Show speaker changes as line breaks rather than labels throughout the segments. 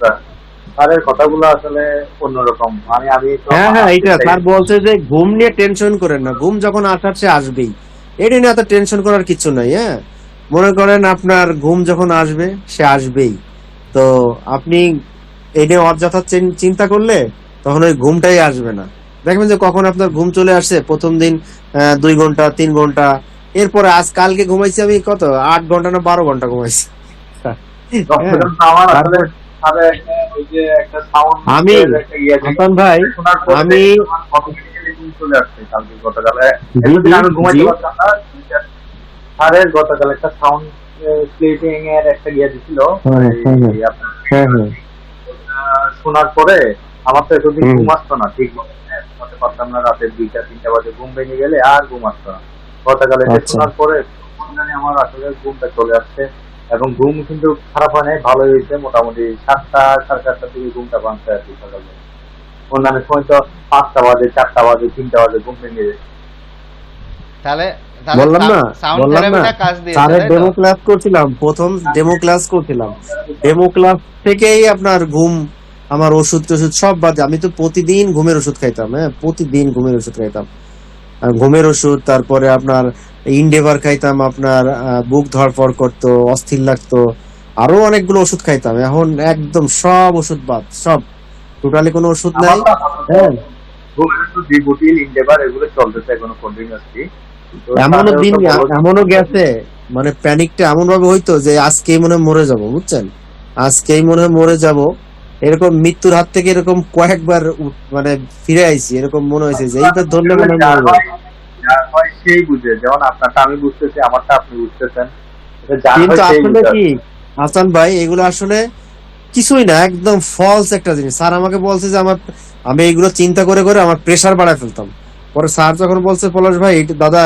স্যারের কথাগুলো আসলে অন্যরকম। মানে আমি তো
হ্যাঁ হ্যাঁ, এইটা স্যার বলছে যে ঘুম নিয়ে টেনশন করেন না, ঘুম যখন আসার সে আসবেই, এটা নিয়ে এত টেনশন করার কিছু নাই। হ্যাঁ, মনে করেন আপনার ঘুম যখন আসবে সে আসবেই, তো আপনি এই নিয়ে অযথা চিন্তা করলে তখন ওই ঘুমটাই আসবে না। দেখবেন যে কখন আপনার ঘুম চলে আসছে, প্রথম দিন 2 ঘন্টা 3 ঘন্টা, এরপরে আজ কালকে ঘুমাইছি আমি কত 8 ঘন্টা না 12 ঘন্টা ঘুমাইছি। হ্যাঁ,
আমার আসলে
তারপর
স্যারের ওই যে একটা সাউন্ড
আমি
এর একটা ইয়ে ছিল,
হাসান ভাই,
শোনার পরে
আমি
আমার অটোমেটিক্যালি ঘুম চলে আসছে কালকে গতকালে।
জি
এতদিন
জি
আমি
জি,
ঘুমাইতে পারতাম না। স্যারের গতকাল একটা সাউন্ড স্লিপিং এর একটা ইয়ে দিছিল,
হ্যাঁ হ্যাঁ হ্যাঁ
এই আপনার
হ্যাঁ হ্যাঁ,
শোনার পরে আমার তো এতদিন
হুম,
ঘুম আসতো না, ঠিক ঘুমাতে পারতাম না। রাতে 2টা 3টা বাজে ঘুম ভেঙে গেলে আর ঘুম আসতো না। গতকাল এটা
আচ্ছা।
শোনার পরে কখন জানি আমার আসলে ঘুমটা চলে আসছে। এবং ঘুম কিন্তু খারাপ হয় নাই, ভালোই হয়েছে। মোটামুটি 7টা 7:30টার দিকে ঘুমটা ভাঙছে আর কি সকালে। অন্যান্য সময় তো 5টা বাজে 4টা বাজে 3টা বাজে ঘুম ভেঙে যায়।
তাহলে তাহলে
বললাম না,
সাউন্ড
বললাম না,
থেরাপিটা কাজ দিয়েছে,
স্যারের
তাই তো?
ডেমো ক্লাস করছিলাম, প্রথম ডেমো ক্লাস করছিলাম, ডেমো ক্লাস থেকেই আপনার ঘুম, আমার ওষুধ টষুধ সব বাদে, আমি তো প্রতিদিন ঘুমের ওষুধ খাইতাম। হ্যাঁ, প্রতিদিন ঘুমের ওষুধ খাইতাম, ঘুমের ওষুধ, তারপরে আপনার ইনডেভার খাইতাম, আপনার বুক ধড়ফড় করতো, অস্থির লাগতো, আরো অনেকগুলো ওষুধ খাইতাম। এখন একদম সব ওষুধ বাদ, সব টোটালি কোনো ওষুধ
আমার
নাই।
তো আপাতত
হ্যাঁ,
ঘুমের ওষুধ ডিবুটিল ইনডেভার এগুলো চলতেছে এখনো কন্টিনিউয়াসলি। তো
এমনও
স্যারেও
দিন
তো বলো।
এমনও গেছে, মানে প্যানিকটা এমন ভাবে হইতো যে আজকেই মনে হয় মরে যাব, বুঝছেন, আজকেই মনে হয় মরে যাব, এরকম মৃত্যুর হাত থেকে এরকম কয়েকবার মানে ফিরে আইছি, এরকম মনে হয়েছে যে এইবার ধরলে
এগুলো
মনে হয়
যার
মরবো।
হয়, যার হয় সেই বুঝে। যেমন আপনারটা আমি বুঝতেছি, আমারটা আপনি বুঝতেছেন। এটা যার
কিন্তু
হয় সেই
আসলে
বুঝে।
কি হাসান ভাই, এগুলো আসলে কিছুই না, একদম ফলস একটা জিনিস। স্যার আমাকে বলছে যে আমি এইগুলো চিন্তা করে করে আমার প্রেসার বাড়ায় ফেলতাম। পরে স্যার যখন বলছে পলাশ ভাই দাদা,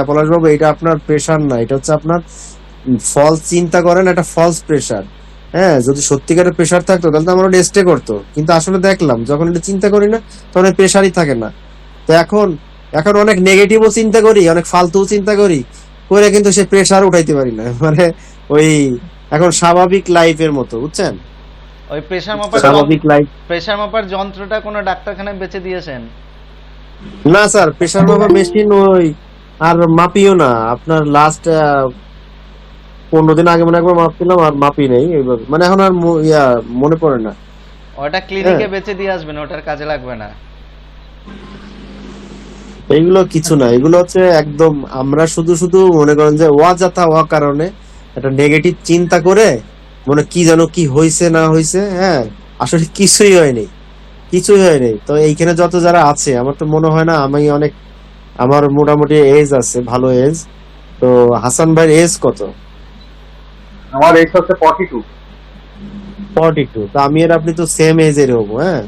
পলাশ বাবু, এটা আপনার প্রেসার না, এটা হচ্ছে আপনার ফলস চিন্তা করেন, একটা ফলস প্রেসার। হ্যাঁ, যদি সত্যিকারের প্রেসার থাকতো তাহলে তো আমার স্টে করতো, কিন্তু আসলে দেখলাম যখন এটা চিন্তা করি না তখন প্রেসারই থাকে না। তো এখন এখন অনেক নেগেটিভও চিন্তা করি, অনেক ফালতু চিন্তা করি, করে কিন্তু সে প্রেসার উঠাইতে পারি না। মানে ওই এখন স্বাভাবিক লাইফের মতো, বুঝছেন,
ওই
স্বাভাবিক লাইফ।
প্রেসার মাপার যন্ত্রটা কোনো ডাক্তারখানায় বেচে দিয়েছেন?
না স্যার, প্রেসার মাপার মেশিন ওই আর মাপিও না, আপনার লাস্ট 15 দিন আগে মনে হয় একবার মাপছিলাম, আর মাপি নেই এইভাবে, মানে এখন আর মনে পড়ে না।
ওটা
হ্যাঁ,
ক্লিনিকে বেচে দিয়ে আসবেন, ওটার কাজে লাগবে না।
এইগুলো কিছু না, এগুলো হচ্ছে একদম আমরা শুধু শুধু মনে করেন যে অযথা কারণে একটা নেগেটিভ চিন্তা করে মনে কি যেন কি হয়েছে না হয়েছে। হ্যাঁ, আসলে কিছুই হয়নি, কিছুই হয়নি। তো এইখানে যত যারা আছে, আমার তো মনে হয় না আমি অনেক, আমার মোটামুটি এজ আছে, ভালো এজ। তো হাসান ভাইয়ের এজ কত?
আমার এজ হচ্ছে 42।
42। তো আমি আর আপনি তো সেম এজের হবো। হ্যাঁ,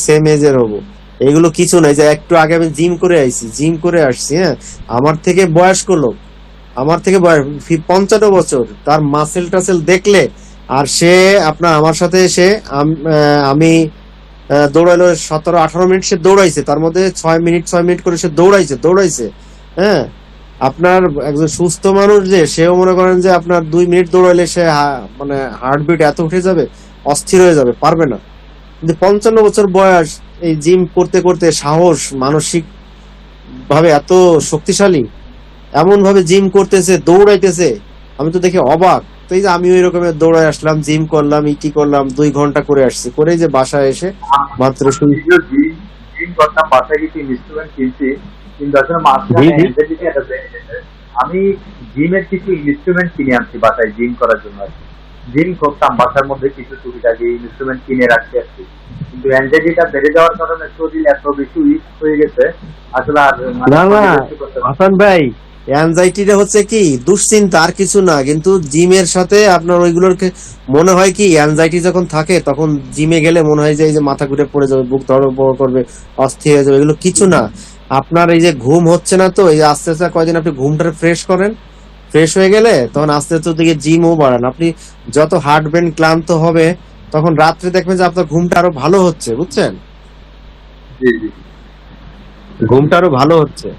সেম এজের হবো। এগুলো কিছু নাই, যে একটু আগে আমি জিম করে আইছি, জিম করে আসছি। হ্যাঁ, আমার থেকে বয়স্ক লোক, আমার থেকে 55 বছর, তার মাসেল টাসেল দেখলে, আর সে আপনার আমার সাথে এসে আমি দৌড়াইলো 17-18 মিনিট সে দৌড়াইছে, তার মধ্যে 6 মিনিট করে সে দৌড়াইছে। হ্যাঁ, আপনার একজন সুস্থ মানুষ যে সেও মনে করেন যে আপনার 2 মিনিট দৌড়াইলে সে মানে হার্টবিট এত উঠে যাবে, অস্থির হয়ে যাবে, পারবে না। কিন্তু 55 বছর বয়স, এই জিম করতে করতে সাহস, মানসিক ভাবে এত শক্তিশালী, এমন ভাবে জিম করতেছে, দৌড়াইতেছে, আমি তো দেখে অবাক। তো এই যে আমি ওই রকমের দৌড়াই আসলাম, জিম করলাম, ইটি করলাম, 2 ঘন্টা করে আসছি, করে যে বাসায় এসে মাত্র শুই।
নিজেও জিম জিম করতাম, বাসায় কিছু ইনস্ট্রুমেন্ট কিনছি। কিন্তু আসলে
জি
মাঝখানে
জি,
anxiety একটা বেড়ে গেছে। আমি জিমের কিছু ইনস্ট্রুমেন্ট কিনে আনছি বাসায় জিম করার জন্য আর কি। জিম করতাম বাসার মধ্যে, কিছু টুকিটাকি ইনস্ট্রুমেন্ট কিনে রাখছি আর কি। কিন্তু অ্যাংজাইটিটা বেড়ে যাওয়ার কারণে শরীর এত বেশি উইক হয়ে গেছে, আসলে আর মানে
না না
কন্টিনিউয়াসলি করতে পারছি
হাসান ভাই, অ্যাংজাইটিটা হচ্ছে কি দুশ্চিন্তা, আর কিছু না। কিন্তু জিমের সাথে আপনার ওইগুলোর মনে হয় কি, অ্যাংজাইটি যখন থাকে তখন জিমে গেলে মনে হয় যে এই যে মাথা ঘুরে পড়ে যাবে, বুক ধড়ফড় করবে, অস্থির হয়ে যাবে, এগুলো কিছু না। আপনার এই যে ঘুম হচ্ছে না, তো এই যে আস্তে আস্তে কয়দিন আপনি ঘুমটা ফ্রেশ করেন, ফ্রেশ হয়ে গেলে তখন আস্তে আস্তে ওদিকে জিমও বাড়ান। আপনি যত হাঁটবেন ক্লান্ত হবে, তখন রাত্রে দেখবেন যে আপনার ঘুমটা আরো ভালো হচ্ছে, বুঝছেন,
জি জি।
ঘুমটা আরো ভালো হচ্ছে।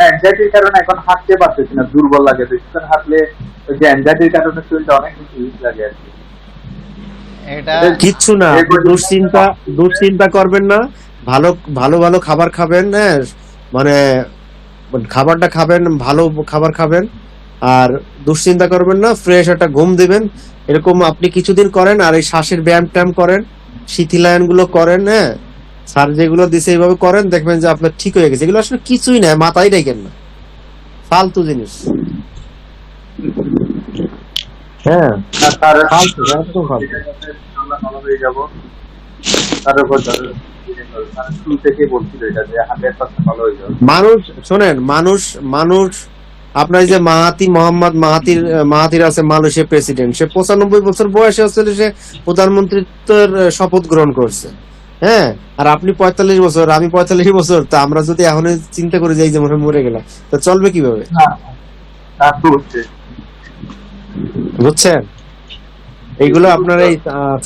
অ্যাংজাইটির কারণে এখন হাঁটতে পারতেছি না, দুর্বল লাগে। বেশিক্ষণ হাঁটলে ওই যে অ্যাংজাইটির কারণে শরীরটা অনেক বেশি উইক লাগে আর কি।
এটা
কিচ্ছু না, আপনি দুশ্চিন্তা করবেন না। ভালো ভালো ভালো খাবার খাবেন, হ্যাঁ, মানে খাবারটা খাবেন, ভালো খাবার খাবেন, আর দুশ্চিন্তা করবেন না, ফ্রেশ একটা ঘুম দিবেন। এরকম আপনি কিছুদিন করেন, আর এই শ্বাসের ব্যায়াম ট্যায়াম করেন, শিথিলায়ন গুলো করেন, হ্যাঁ, স্যার যেগুলো দিছে এইভাবে করেন, দেখবেন যে আপনার ঠিক হয়ে গেছে। এগুলো আসলে কিছুই না, মাথায় রাখেন না, ফালতু জিনিস। হ্যাঁ, ফালতু, একদম ফালতু।
আমরা ভালো হয়ে যাবো, তার উপর শুরু থেকে বলছিল এটা যে 100% ভালো হয়ে যাবে।
মানুষ শোনেন, মানুষ আপনার এই যে মাহাতির আছে, মালয়েশিয়ার প্রেসিডেন্ট, সে 95 বছর বয়সে আসলে সে প্রধানমন্ত্রীর শপথ গ্রহণ করছে, হ্যাঁ। আর আপনি 45 বছর, আমি 45 বছর, তা আমরা যদি এখন চিন্তা করি যে এই যে মরে গেলাম, তা চলবে কিভাবে?
তা তো হচ্ছে।
বুঝছেন? এইগুলো আপনার এই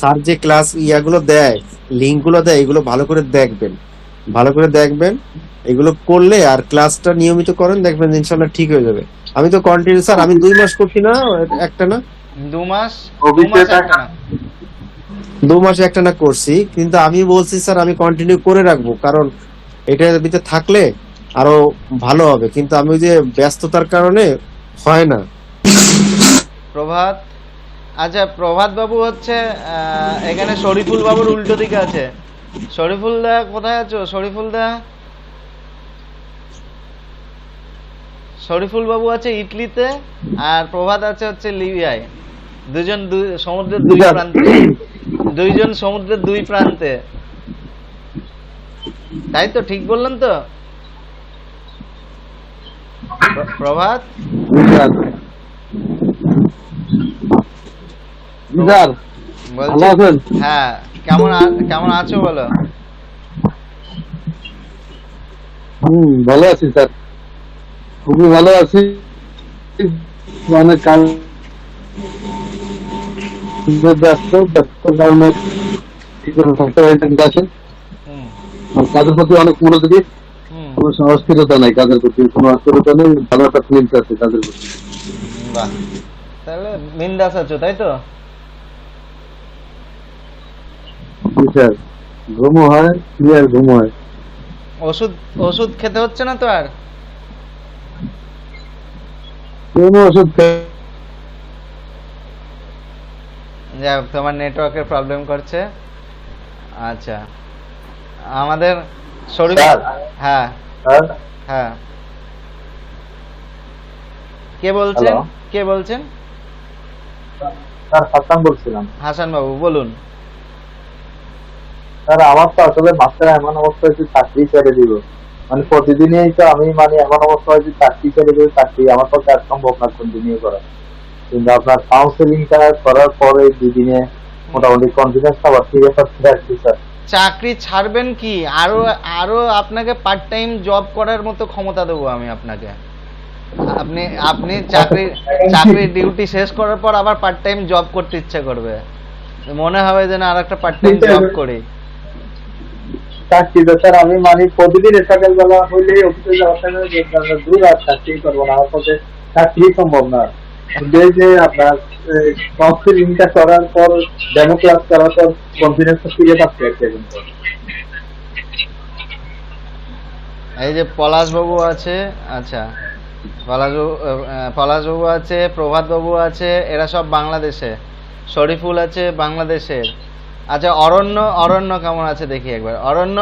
স্যার যে ক্লাস ইয়াগুলো দেয়, লিঙ্ক গুলো দেয়, এগুলো ভালো করে দেখবেন। এগুলো করলে আর ক্লাসটা নিয়মিত করেন, দেখবেন ইনশাল্লাহ ঠিক হয়ে যাবে। আমি তো কন্টিনিউ স্যার, আমি 2 মাস করছি না, একটা না
2 মাস,
অভিষেক
2 মাস একটা না।
2 মাসে একটা না করছি, কিন্তু আমি বলছি স্যার আমি কন্টিনিউ করে রাখবো, কারণ এটার ভিতরে থাকলে আরো ভালো হবে, কিন্তু আমি ওই যে ব্যস্ততার কারণে হয় না।
প্রভাত, আচ্ছা প্রভাত বাবু হচ্ছে এখানে শরীফুল বাবুর উল্টো দিকে আছে। শরীফুল দা কোথায় আছো? শরীফুল বাবু আছে ইটলিতে, আর প্রভাত আছে হচ্ছে লিবিয়ায়। সমুদ্রের দুই প্রান্তে, তাই তো? ঠিক বললাম তো প্রভাত? বলছি, হ্যাঁ, কেমন আছো বলো?
ভালো আছি স্যার, খুবই ভালো আছি। মানে কাল ব্যস্ত কারণে আছে, কাজের প্রতি অনেক মনোযোগী, কোনো অস্থিরতা নাই কাজের প্রতি, কোনো অস্থিরতা নেই, ভালো একটা ফিলিংস আছে কাজের প্রতি।
বাহ, তাহলে বিন্দাস আছো, তাই তো?
স্যার ঘুমও হয়, ক্লিয়ার ঘুম হয়।
ওষুধ খেতে হচ্ছে না তো আর?
কোনো ওষুধ
যাই হোক, তোমার নেটওয়ার্কের প্রবলেম করছে। আচ্ছা, আমাদের শরীর, হ্যাঁ হ্যাঁ, কে বলছেন?
স্যার হাসান বলছিলাম।
হাসান বাবু বলুন।
স্যার আমার তো আসলে মাস্টার এমন অবস্থা হয়েছে চাকরি ছেড়ে দিব, মানে প্রতিদিনই তো আমি মানে এমন অবস্থা হয়েছে চাকরি ছেড়ে দিব, চাকরি আমার পক্ষে আর সম্ভব না কন্টিনিউ করা। কিন্তু আপনার কাউন্সেলিংটা করার পরে 2 দিনে মোটামুটি কনফিডেন্সটা আবার ফিরে পাচ্ছি আর কি স্যার।
চাকরি ছাড়বেন কি? আরো আপনাকে পার্ট টাইম জব করার মতো ক্ষমতা দেবো আমি আপনাকে। আপনি চাকরি ডিউটি শেষ করার পর আবার পার্ট টাইম জব করতে ইচ্ছে করবে, মনে হবে যে না আর একটা পার্ট টাইম জব করি।
চাকরি তো স্যার আমি মানে প্রতিদিন সকালবেলা হইলে অফিসে যাওয়ার সময় দূর আর চাকরি করবো না, আমার পক্ষে চাকরি সম্ভব না। যে আপনার কাউন্সেলিংটা করার পর, ডেমো ক্লাস করার পর কনফিডেন্সটা ফিরে পাচ্ছি আর কি।
এই যে পলাশ বাবু আছে, আচ্ছা পলাশ বাবু আছে, প্রভাত বাবু আছে, এরা সব বাংলাদেশে। শরীফুল আছে বাংলাদেশের। আচ্ছা অরণ্য কেমন আছে দেখি একবার। অরণ্য